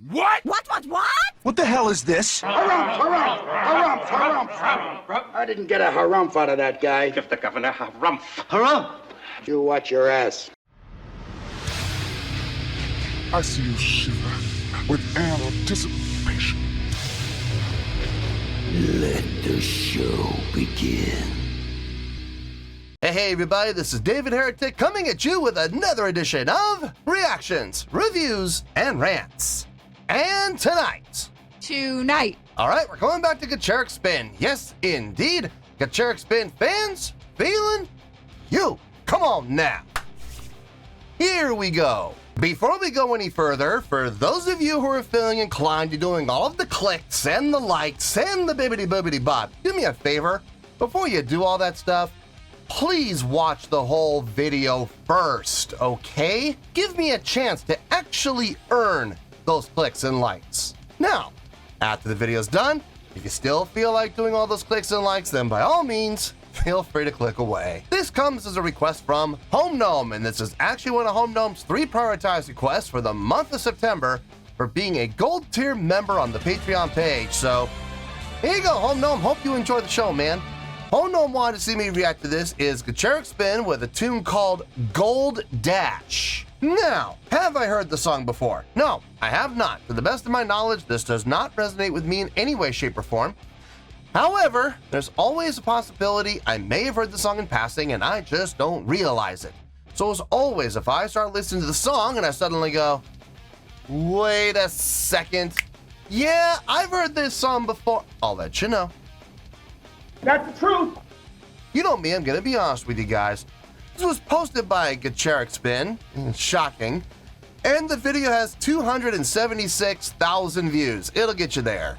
What? What? What the hell is this? Harumph. I didn't get a harumph out of that guy. Give the governor harumph. Harumph? You watch your ass. I see you shiver with anticipation. Let the show begin. Hey everybody, this is David Heretic coming at you with another edition of Reactions, Reviews, and Rants. And tonight, all right, we're going back to Gacharic Spin. Yes, indeed, Gacharic Spin fans, feeling you. Come on now. Here we go. Before we go any further, for those of you who are feeling inclined to doing all of the clicks and the likes and the bibbidi-bobbidi-bob, do me a favor, before you do all that stuff, please watch the whole video first, okay? Give me a chance to actually earn those clicks and likes. Now, after the video's done, if you still feel like doing all those clicks and likes, then by all means, feel free to click away. This comes as a request from Home Gnome, and this is actually one of Home Gnome's 3 prioritized requests for the month of September for being a gold tier member on the Patreon page. So, here you go, Home Gnome. Hope you enjoy the show, man. Home Gnome wanted to see me react to this is Gacharic Spin with a tune called Gold Dash. Now, have I heard the song before? No, I have not. To the best of my knowledge, this does not resonate with me in any way, shape, or form. However, there's always a possibility I may have heard the song in passing and I just don't realize it. So as always, if I start listening to the song and I suddenly go, wait a second, yeah, I've heard this song before, I'll let you know. That's the truth. You know me, I'm gonna be honest with you guys. This was posted by Gacharic Spin, shocking, and the video has 276,000 views. It'll get you there.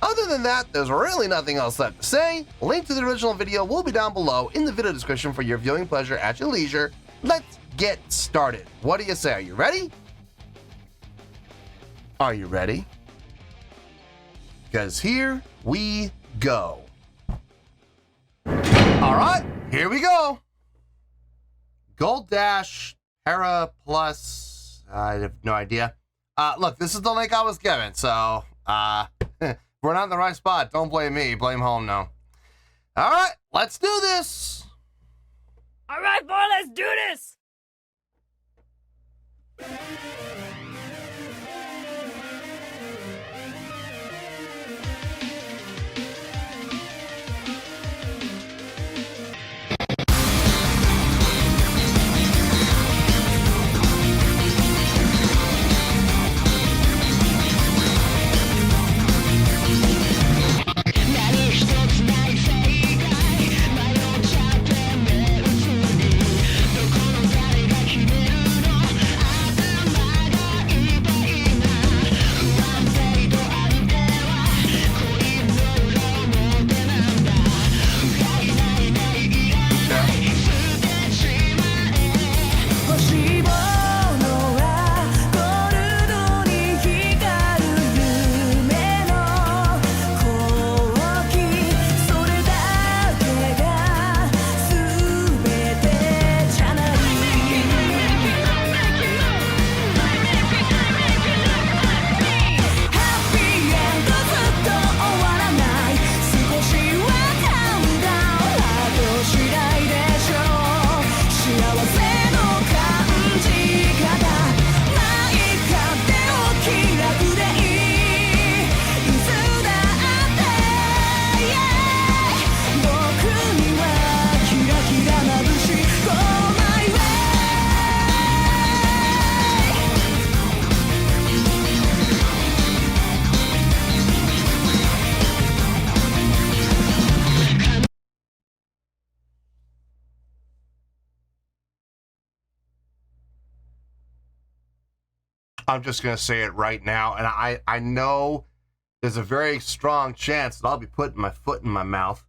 Other than that, there's really nothing else left to say. Link to the original video will be down below in the video description for your viewing pleasure at your leisure. Let's get started. What do you say? Are you ready? Are you ready? Because here we go. All right, here we go. Gold Dash, Para Plus, I have no idea. Look, this is the link I was given, so, if we're not in the right spot, don't blame me, blame Home Gnome. All right, let's do this. All right, boy, let's do this. I'm just going to say it right now, and I know there's a very strong chance that I'll be putting my foot in my mouth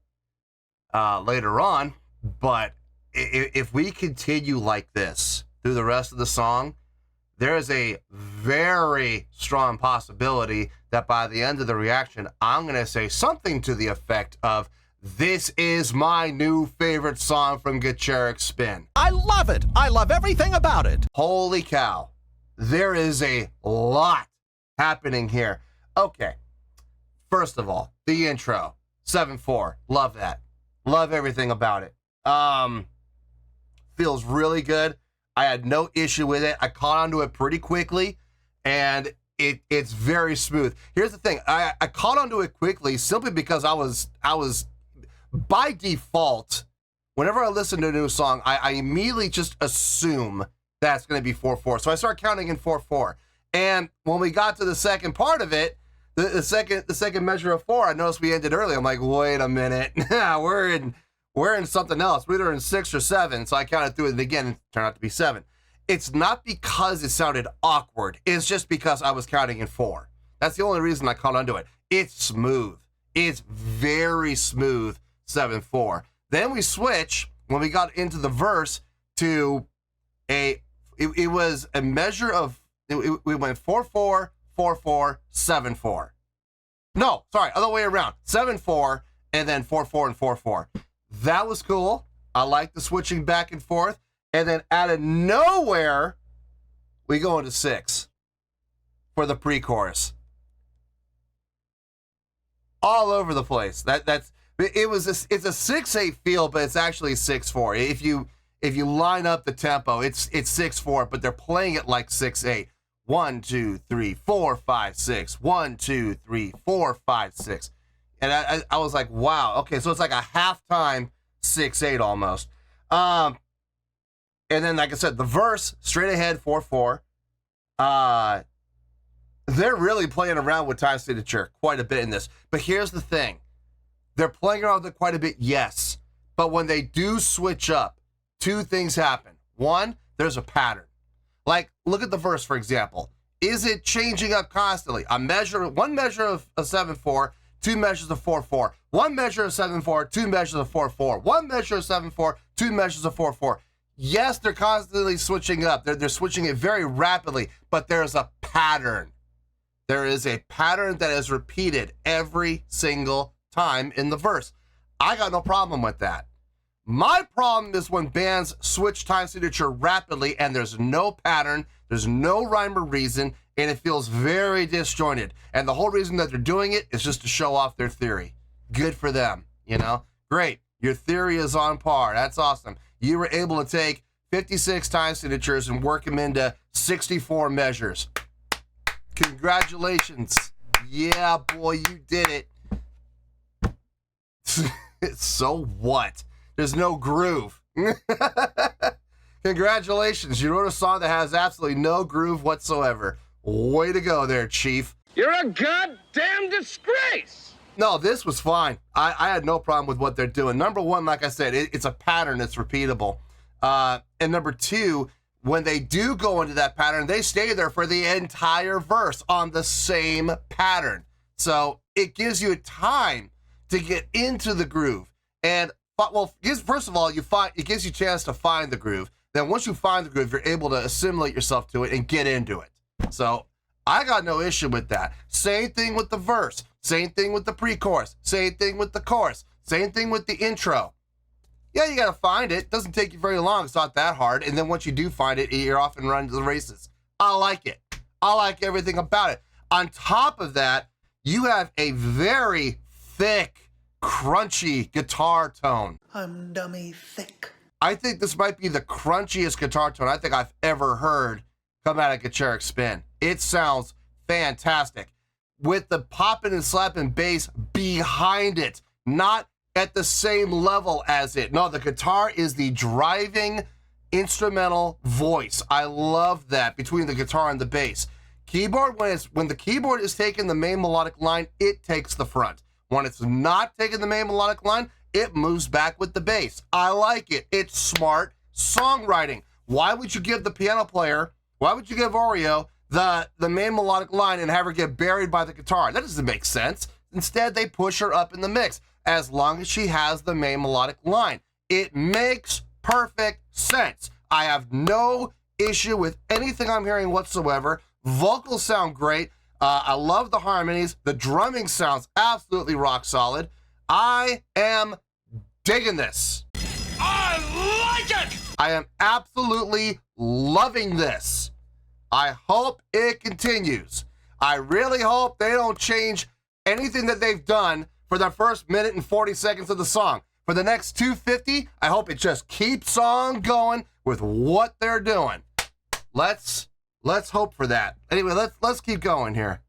later on, but if we continue like this through the rest of the song, there is a very strong possibility that by the end of the reaction, I'm going to say something to the effect of, this is my new favorite song from Gacharic Spin. I love it. I love everything about it. Holy cow. There is a lot happening here? Okay. First of all, the intro, 7/4. Love that. Love everything about it. Feels really good. I had no issue with it. I caught onto it pretty quickly, and it's very smooth. Here's the thing. I caught onto it quickly simply because I was by default, whenever I listen to a new song, I immediately just assume that's going to be 4/4. So I start counting in 4/4. And when we got to the second part of it, the second measure of 4, I noticed we ended early. I'm like, wait a minute. we're in something else. We're either in 6 or 7. So I counted through it again and it turned out to be 7. It's not because it sounded awkward. It's just because I was counting in 4. That's the only reason I caught onto it. It's smooth. It's very smooth, 7/4. Then we switch, when we got into the verse, to it was a measure of, we went 4/4, 4/4, 7/4. No, sorry, other way around. 7/4, and then 4/4 and 4/4. That was cool. I like the switching back and forth. And then out of nowhere, we go into 6 for the pre-chorus. All over the place. It's a 6/8 feel, but it's actually 6/4. If you line up the tempo, it's 6/4, but they're playing it like 6/8. 1, 2, 3, 4, 5, 6. 1, 2, 3, 4, 5, 6. And I was like, wow. Okay, so it's like a halftime 6/8 almost. And then, like I said, the verse, straight ahead, 4/4. They're really playing around with time signature quite a bit in this. But here's the thing. They're playing around with it quite a bit, yes. But when they do switch up, 2 things happen. 1, there's a pattern. Like, look at the verse, for example. Is it changing up constantly? One measure of 7/4, 2 measures of 4/4. 1 measure of 7/4, 2 measures of 4/4. 1 measure of 7/4, 2 measures of 4/4. Yes, they're constantly switching up. They're switching it very rapidly, but there's a pattern. There is a pattern that is repeated every single time in the verse. I got no problem with that. My problem is when bands switch time signature rapidly and there's no pattern, there's no rhyme or reason, and it feels very disjointed. And the whole reason that they're doing it is just to show off their theory. Good for them, you know? Great. Your theory is on par. That's awesome. You were able to take 56 time signatures and work them into 64 measures. Congratulations. Yeah, boy, you did it. So what? There's no groove. Congratulations. You wrote a song that has absolutely no groove whatsoever. Way to go there, Chief. You're a goddamn disgrace. No, this was fine. I had no problem with what they're doing. Number 1, like I said, it's a pattern that's repeatable. And number 2, when they do go into that pattern, they stay there for the entire verse on the same pattern. So it gives you time to get into the groove. And well, first of all, it gives you a chance to find the groove. Then once you find the groove, you're able to assimilate yourself to it and get into it. So I got no issue with that. Same thing with the verse. Same thing with the pre-chorus. Same thing with the chorus. Same thing with the intro. Yeah, you got to find it. It doesn't take you very long. It's not that hard. And then once you do find it, you're off and running to the races. I like it. I like everything about it. On top of that, you have a very thick, crunchy guitar tone. I'm dummy thick. I think this might be the crunchiest guitar tone I think I've ever heard come out of Gacharic Spin. It sounds fantastic. With the popping and slapping bass behind it, not at the same level as it. No, the guitar is the driving instrumental voice. I love that between the guitar and the bass. Keyboard, when the keyboard is taking the main melodic line, it takes the front. When it's not taking the main melodic line, it moves back with the bass. I like it. It's smart songwriting. Why would you give the piano player, why would you give Oreo the main melodic line and have her get buried by the guitar? That doesn't make sense. Instead, they push her up in the mix as long as she has the main melodic line. It makes perfect sense. I have no issue with anything I'm hearing whatsoever. Vocals sound great. I love the harmonies. The drumming sounds absolutely rock solid. I am digging this. I like it! I am absolutely loving this. I hope it continues. I really hope they don't change anything that they've done for the first minute and 40 seconds of the song. For the next 250, I hope it just keeps on going with what they're doing. Let's hope for that. Anyway, let's keep going here.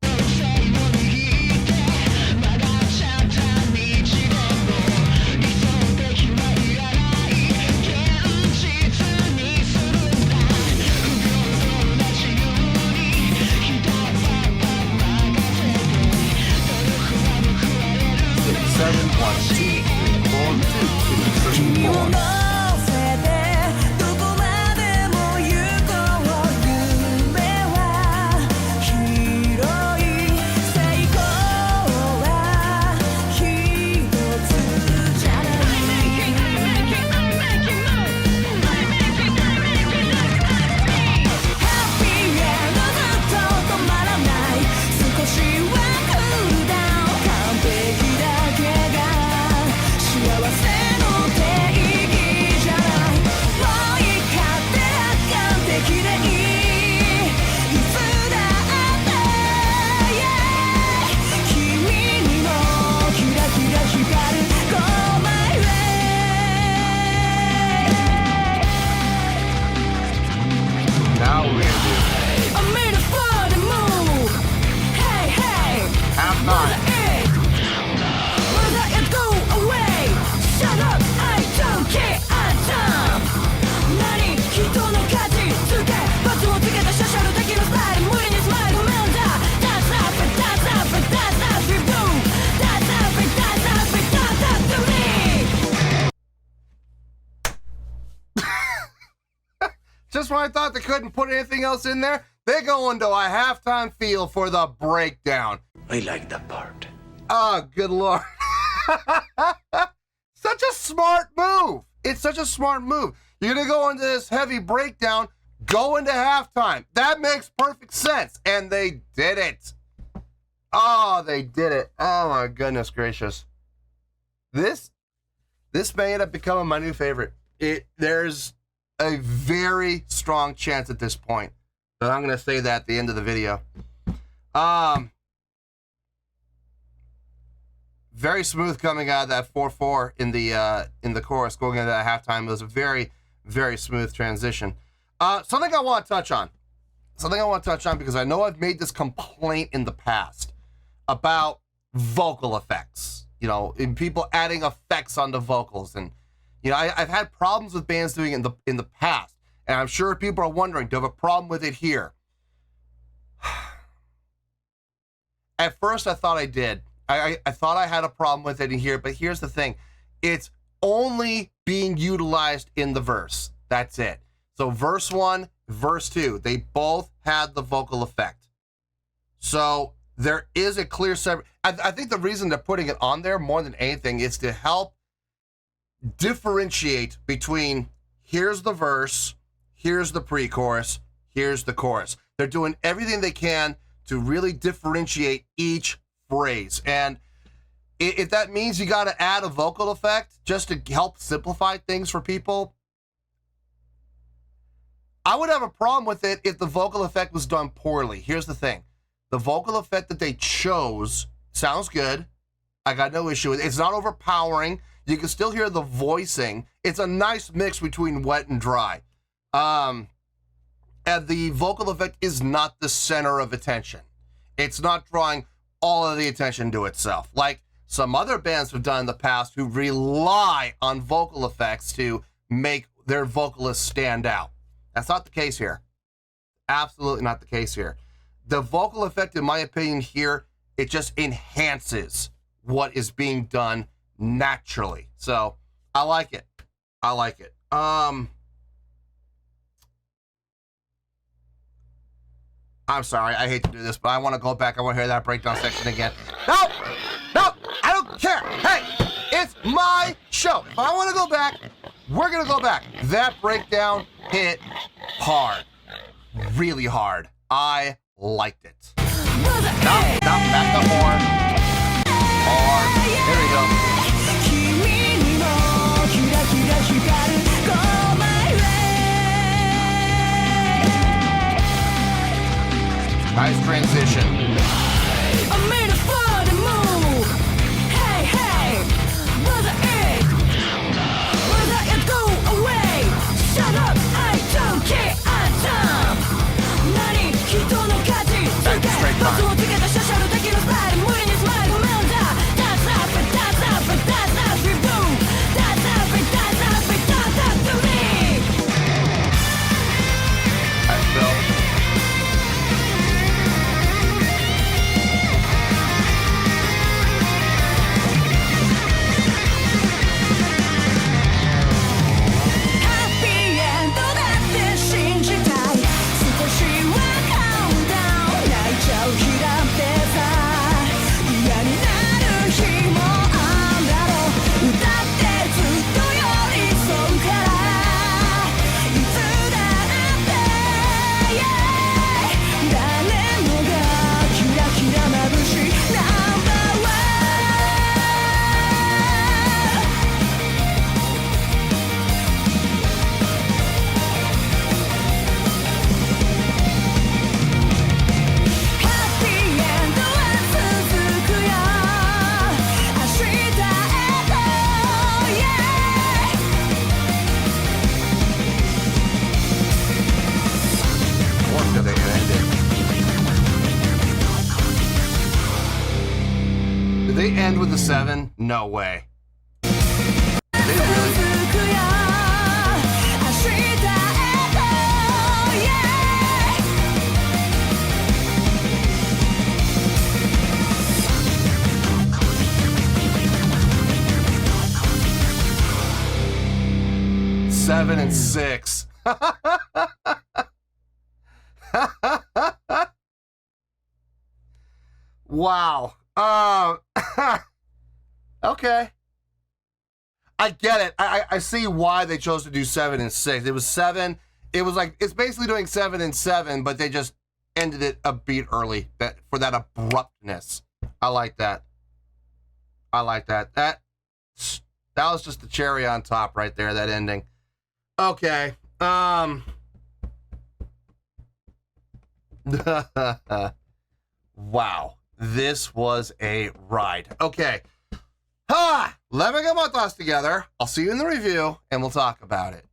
Just when I thought they couldn't put anything else in there, they go into a halftime feel for the breakdown. I like that part. Oh, good Lord. Such a smart move. It's such a smart move. You're going to go into this heavy breakdown, go into halftime. That makes perfect sense. And they did it. Oh, they did it. Oh, my goodness gracious. This may end up becoming my new favorite. There's a very strong chance at this point. But I'm going to say that at the end of the video. Very smooth coming out of that 4/4 in the chorus, going into that halftime. It was a very, very smooth transition. Something I want to touch on. Because I know I've made this complaint in the past about vocal effects. You know, in people adding effects onto vocals, and you know, I've had problems with bands doing it in the past, and I'm sure people are wondering, do I have a problem with it here? At first, I thought I did. I thought I had a problem with it in here, but here's the thing. It's only being utilized in the verse. That's it. So verse 1, verse 2, they both had the vocal effect. So there is a clear separate. I think the reason they're putting it on there more than anything is to help differentiate between here's the verse, here's the pre-chorus, here's the chorus. They're doing everything they can to really differentiate each phrase. And if that means you got to add a vocal effect just to help simplify things for people, I would have a problem with it if the vocal effect was done poorly. Here's the thing. The vocal effect that they chose sounds good. I got no issue with it. It's not overpowering. You can still hear the voicing. It's a nice mix between wet and dry. And the vocal effect is not the center of attention. It's not drawing all of the attention to itself, like some other bands have done in the past who rely on vocal effects to make their vocalists stand out. That's not the case here. Absolutely not the case here. The vocal effect, in my opinion here, it just enhances what is being done naturally. So I like it. I'm sorry, I hate to do this, but I want to go back. I want to hear that breakdown section again. No, I don't care. Hey, it's my show. If I want to go back, we're going to go back. That breakdown hit hard, really hard. I liked it. No, back up more. Here we go. Nice transition. Did they end with a 7? No way. They really? Seven and 6. Wow. Okay. I get it. I see why they chose to do 7 and 6. It was 7. It was like, it's basically doing 7 and 7, but they just ended it a beat early for that abruptness. I like that. I like that. That was just the cherry on top right there, that ending. Okay. Wow. This was a ride. Okay. Let me get my thoughts together. I'll see you in the review, and we'll talk about it.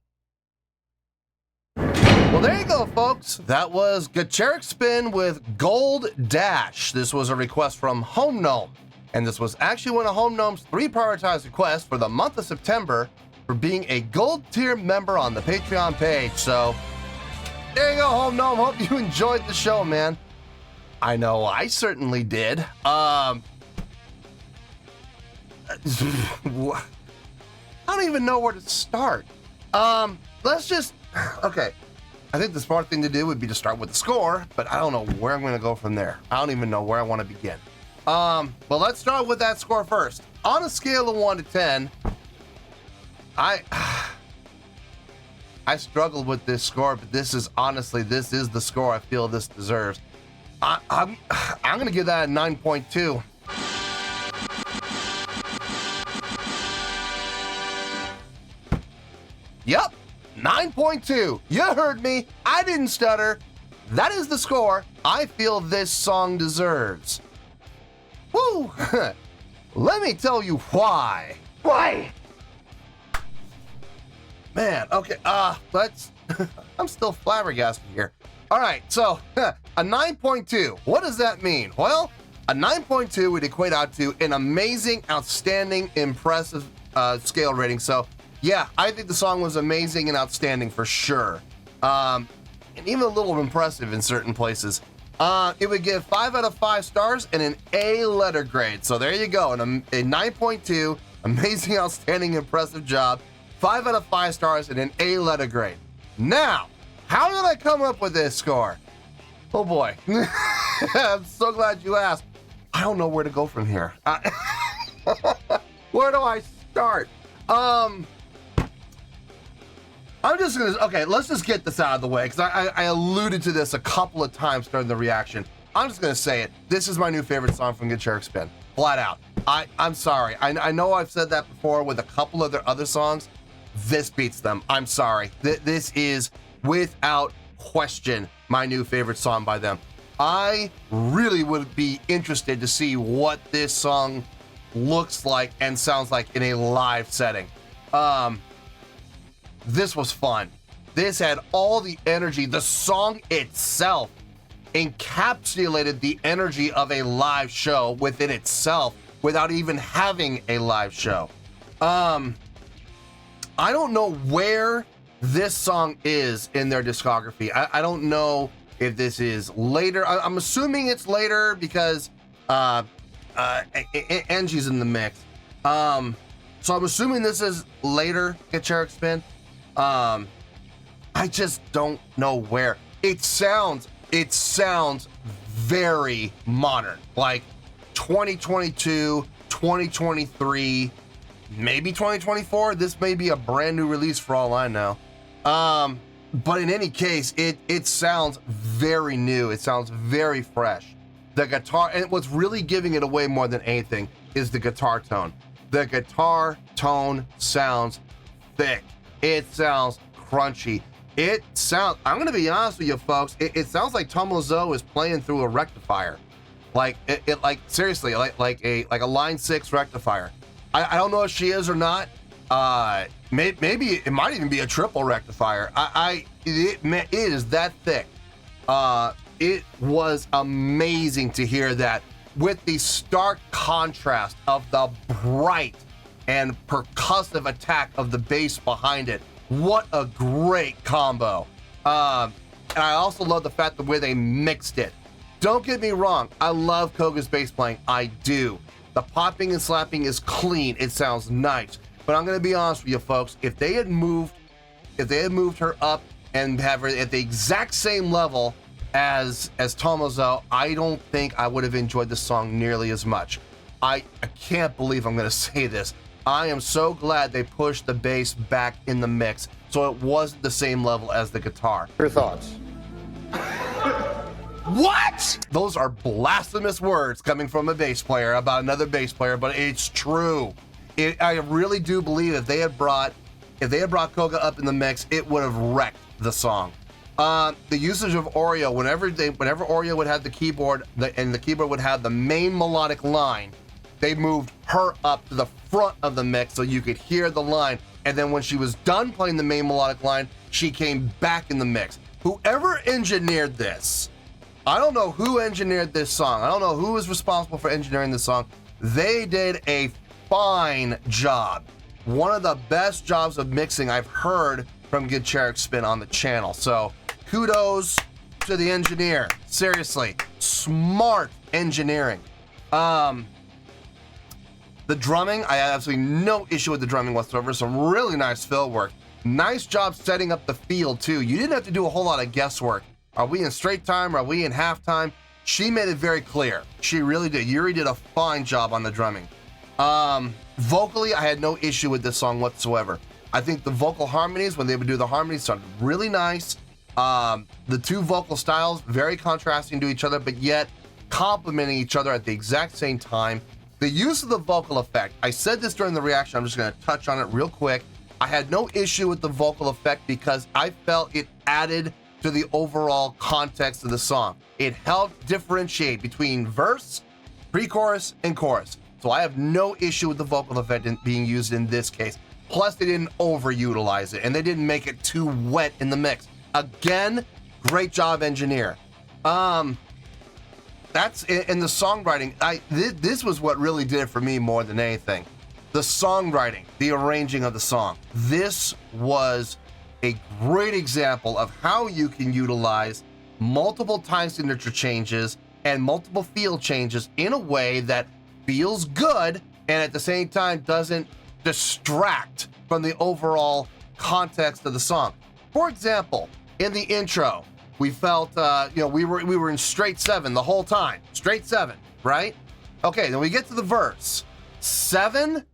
Well, there you go, folks. That was Gacharic Spin with Gold Dash. This was a request from Home Gnome, and this was actually one of Home Gnome's 3 prioritized requests for the month of September for being a gold tier member on the Patreon page. So there you go, Home Gnome. Hope you enjoyed the show, man. I know I certainly did. I don't even know where to start. Let's just, okay. I think the smart thing to do would be to start with the score, but I don't know where I'm going to go from there. I don't even know where I want to begin. But let's start with that score first. On a scale of 1 to 10, I struggled with this score, but this is honestly, this is the score I feel this deserves. I'm going to give that a 9.2. Yep, 9.2. You heard me. I didn't stutter. That is the score I feel this song deserves. Woo! Let me tell you why. Why? Man, okay, let's, I'm still flabbergasted here. All right, so a 9.2, what does that mean? Well, a 9.2 would equate out to an amazing, outstanding, impressive scale rating. So yeah, I think the song was amazing and outstanding for sure. And even a little impressive in certain places. It would give 5 out of 5 stars and an A letter grade. So there you go, a 9.2, amazing, outstanding, impressive job. 5 out of 5 stars and an A letter grade. Now, how did I come up with this score? Oh boy, I'm so glad you asked. I don't know where to go from here. Where do I start? I'm just gonna, okay, let's just get this out of the way, because I alluded to this a couple of times during the reaction. I'm just gonna say it. This is my new favorite song from Gacharic Spin, flat out. I'm sorry. I know I've said that before with a couple of their other songs. This beats them. I'm sorry. This is, without question, my new favorite song by them. I really would be interested to see what this song looks like and sounds like in a live setting. This was fun. This had all the energy. The song itself encapsulated the energy of a live show within itself without even having a live show. I don't know where this song is in their discography. I don't know if this is later. I'm assuming it's later because Angie's in the mix. So I'm assuming this is later Gacharic Spin. I just don't know where. It sounds very modern, like 2022, 2023, maybe 2024. This may be a brand new release for all I know. But in any case, it sounds very new. It sounds very fresh. The guitar, and what's really giving it away more than anything is the guitar tone. The guitar tone sounds thick. It sounds crunchy. It sounds, I'm gonna be honest with you folks, it sounds like Tomozo is playing through a rectifier. Like like seriously, like a line 6 rectifier. I don't know if she is or not. Maybe it might even be a triple rectifier. It is that thick. It was amazing to hear that with the stark contrast of the bright and percussive attack of the bass behind it. What a great combo. And I also love the fact the way they mixed it. Don't get me wrong, I love Koga's bass playing, I do. The popping and slapping is clean, it sounds nice. But I'm gonna be honest with you folks, if they had moved her up and have her at the exact same level as Tomozo, I don't think I would have enjoyed the song nearly as much. I can't believe I'm gonna say this. I am so glad they pushed the bass back in the mix so it wasn't the same level as the guitar. Your thoughts? What? Those are blasphemous words coming from a bass player about another bass player, but it's true. I really do believe if they had brought Koga up in the mix, it would have wrecked the song. The usage of Oreo, whenever Oreo would have the keyboard, and the keyboard would have the main melodic line, they moved her up to the front of the mix so you could hear the line. And then when she was done playing the main melodic line, she came back in the mix. Whoever engineered this, I don't know who engineered this song. I don't know who was responsible for engineering this song. They did a fine job. One of the best jobs of mixing I've heard from Gacharic Spin on the channel. So kudos to the engineer. Seriously, smart engineering. The drumming, I had absolutely no issue with the drumming whatsoever. Some really nice fill work. Nice job setting up the field too. You didn't have to do a whole lot of guesswork. Are we in straight time? Are we in halftime? She made it very clear. She really did. Yuri did a fine job on the drumming. Vocally, I had no issue with this song whatsoever. I think the vocal harmonies, when they would do the harmonies, sounded really nice. The two vocal styles, very contrasting to each other, but yet complementing each other at the exact same time. The use of the vocal effect, I said this during the reaction, I'm just gonna touch on it real quick. I had no issue with the vocal effect because I felt it added to the overall context of the song. It helped differentiate between verse, pre-chorus, and chorus. So I have no issue with the vocal effect being used in this case. Plus, they didn't overutilize it, and they didn't make it too wet in the mix. Again, great job, engineer. That's in the songwriting. This was what really did it for me more than anything. The songwriting, the arranging of the song. This was a great example of how you can utilize multiple time signature changes and multiple feel changes in a way that feels good and at the same time doesn't distract from the overall context of the song. For example, in the intro, we felt we were in straight 7 the whole time. Straight 7, right? Okay, then we get to the verse. 7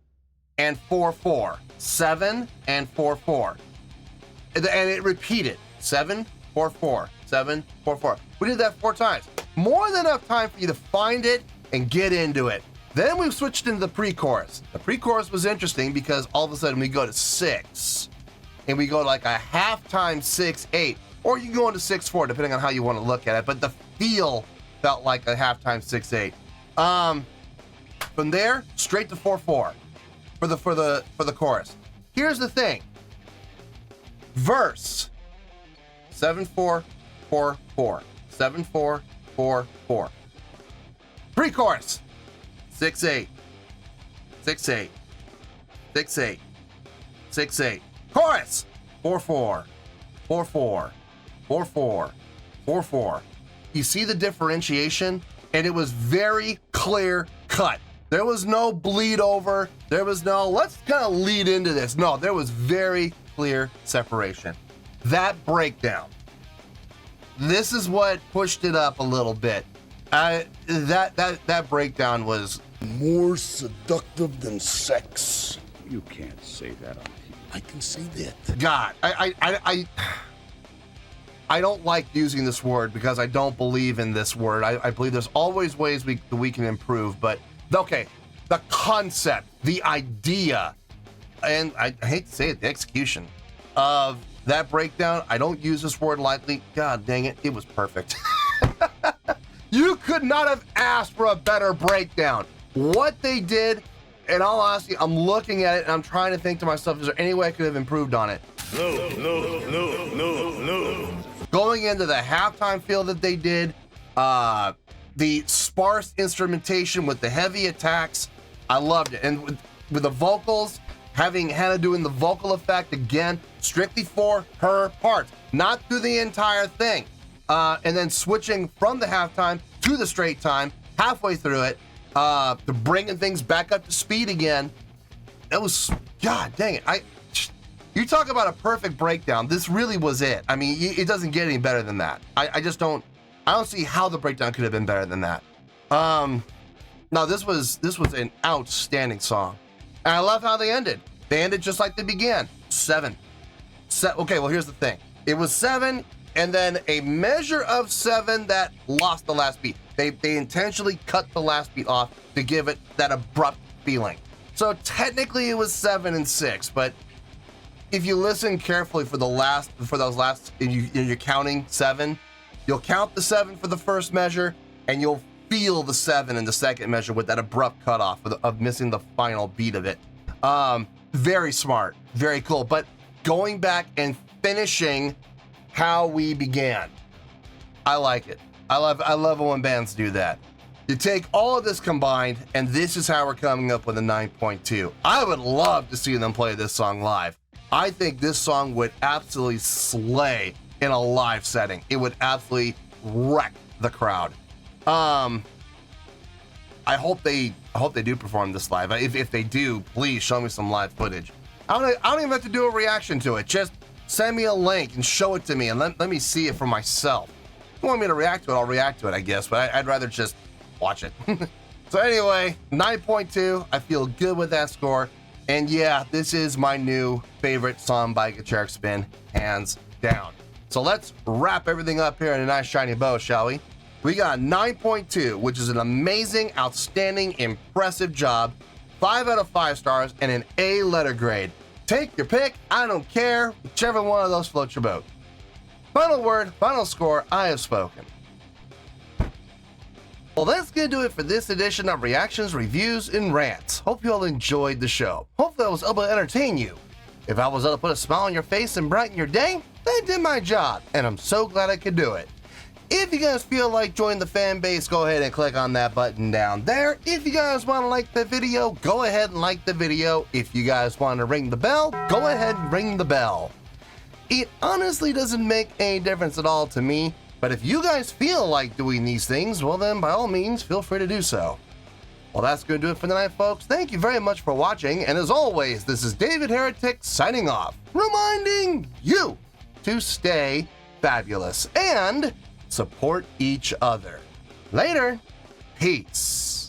and 4/4. 7 and 4/4. And it repeated. 7 4/4. 7 4/4. We did that 4 times. More than enough time for you to find it and get into it. Then we switched into the pre-chorus. The pre-chorus was interesting because all of a sudden we go to 6. And we go like a halftime 6/8. Or you can go into 6/4, depending on how you want to look at it. But the feel felt like a halftime 6/8. From there, straight to 4/4 for the chorus. Here's the thing. Verse 7/4/4/4. 7/4/4/4. Pre-chorus 6/8. 6/8. 6/8. 6/8. Chorus 4/4. 4/4. 4/4. 4/4. You see the differentiation? And it was very clear cut. There was no bleed over. There was no, let's kind of lead into this. No, there was very clear separation. That breakdown. This is what pushed it up a little bit. That breakdown was More seductive than sex. You can't say that on TV. I can say that. God. I don't like using this word because I don't believe in this word. I believe there's always ways we can improve, but okay, the concept, the idea, and I hate to say it, the execution of that breakdown, I don't use this word lightly. God dang it, it was perfect. You could not have asked for a better breakdown. What they did, in all honesty, I'm looking at it and I'm trying to think to myself, is there any way I could have improved on it? No. Going into the halftime feel that they did, the sparse instrumentation with the heavy attacks, I loved it. And with the vocals, having Hannah doing the vocal effect again, strictly for her part, not through the entire thing. And then switching from the halftime to the straight time, halfway through it, to bringing things back up to speed again. That was, God dang it. You talk about a perfect breakdown. This really was it. I mean, it doesn't get any better than that. I don't see how the breakdown could have been better than that. No, this was an outstanding song. And I love how they ended. They ended just like they began. 7. Okay, well, here's the thing. It was 7, and then a measure of 7 that lost the last beat. They intentionally cut the last beat off to give it that abrupt feeling. So technically it was 7 and 6, but if you listen carefully for those last, you're counting 7, you'll count the 7 for the first measure, and you'll feel the 7 in the second measure with that abrupt cutoff of missing the final beat of it. Very smart, very cool. But going back and finishing how we began, I like it. I love it when bands do that. You take all of this combined, and this is how we're coming up with a 9.2. I would love to see them play this song live. I think this song would absolutely slay in a live setting. It would absolutely wreck the crowd. I hope they do perform this live. If they do, please show me some live footage. I don't even have to do a reaction to it. Just send me a link and show it to me, and let me see it for myself. If you want me to react to it, I'll react to it, I guess, but I'd rather just watch it. So anyway, 9.2. I feel good with that score. And yeah, this is my new favorite song by Gacharic Spin, hands down. So let's wrap everything up here in a nice shiny bow, shall we? We got 9.2, which is an amazing, outstanding, impressive job. 5 out of 5 stars and an A letter grade. Take your pick, I don't care, whichever one of those floats your boat. Final word, final score, I have spoken. Well, that's gonna do it for this edition of Reactions, Reviews, and Rants. Hope you all enjoyed the show. Hopefully I was able to entertain you. If I was able to put a smile on your face and brighten your day, then I did my job, and I'm so glad I could do it. If you guys feel like joining the fan base, go ahead and click on that button down there. If you guys want to like the video, go ahead and like the video. If you guys want to ring the bell, go ahead and ring the bell. It honestly doesn't make any difference at all to me, but if you guys feel like doing these things, well then by all means, feel free to do so. Well, that's going to do it for tonight, folks. Thank you very much for watching, and as always, this is David Heretic signing off, reminding you to stay fabulous and support each other. Later. Peace.